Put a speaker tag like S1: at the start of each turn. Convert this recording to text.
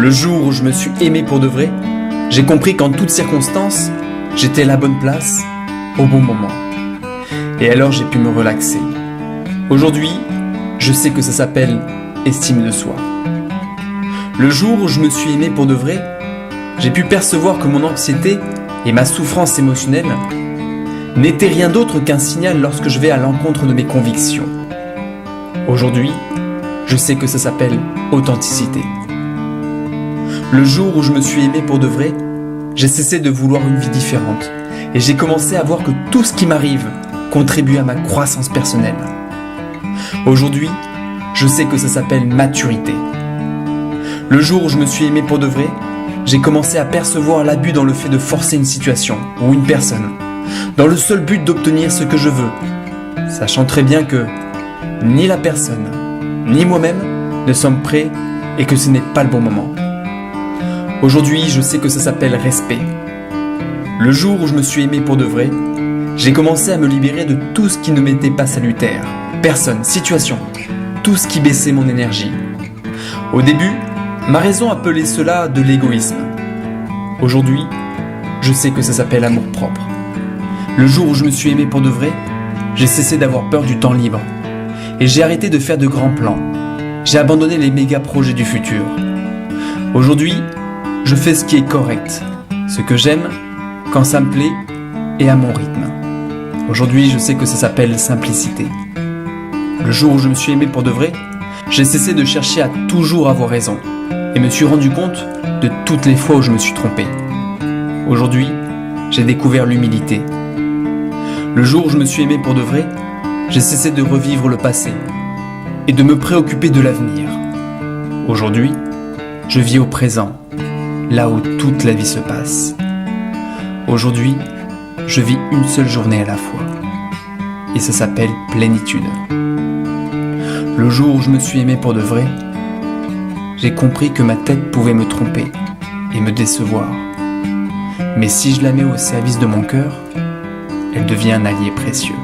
S1: Le jour où je me suis aimé pour de vrai, j'ai compris qu'en toutes circonstances, j'étais à la bonne place, au bon moment. Et alors j'ai pu me relaxer. Aujourd'hui, je sais que ça s'appelle estime de soi. Le jour où je me suis aimé pour de vrai, j'ai pu percevoir que mon anxiété et ma souffrance émotionnelle n'étaient rien d'autre qu'un signal lorsque je vais à l'encontre de mes convictions. Aujourd'hui, je sais que ça s'appelle authenticité. Le jour où je me suis aimé pour de vrai, j'ai cessé de vouloir une vie différente et j'ai commencé à voir que tout ce qui m'arrive contribue à ma croissance personnelle. Aujourd'hui, je sais que ça s'appelle maturité. Le jour où je me suis aimé pour de vrai, j'ai commencé à percevoir l'abus dans le fait de forcer une situation ou une personne, dans le seul but d'obtenir ce que je veux, sachant très bien que ni la personne, ni moi-même ne sommes prêts et que ce n'est pas le bon moment. Aujourd'hui, je sais que ça s'appelle respect. Le jour où je me suis aimé pour de vrai, j'ai commencé à me libérer de tout ce qui ne m'était pas salutaire, personne, situation, tout ce qui baissait mon énergie. Au début, ma raison appelait cela de l'égoïsme. Aujourd'hui, je sais que ça s'appelle amour-propre. Le jour où je me suis aimé pour de vrai, j'ai cessé d'avoir peur du temps libre. Et j'ai arrêté de faire de grands plans. J'ai abandonné les méga projets du futur. Aujourd'hui, je fais ce qui est correct, ce que j'aime, quand ça me plaît et à mon rythme. Aujourd'hui, je sais que ça s'appelle simplicité. Le jour où je me suis aimé pour de vrai, j'ai cessé de chercher à toujours avoir raison et me suis rendu compte de toutes les fois où je me suis trompé. Aujourd'hui, j'ai découvert l'humilité. Le jour où je me suis aimé pour de vrai, j'ai cessé de revivre le passé et de me préoccuper de l'avenir. Aujourd'hui, je vis au présent, là où toute la vie se passe. Aujourd'hui, je vis une seule journée à la fois. Et ça s'appelle plénitude. Le jour où je me suis aimé pour de vrai, j'ai compris que ma tête pouvait me tromper et me décevoir. Mais si je la mets au service de mon cœur, elle devient un allié précieux.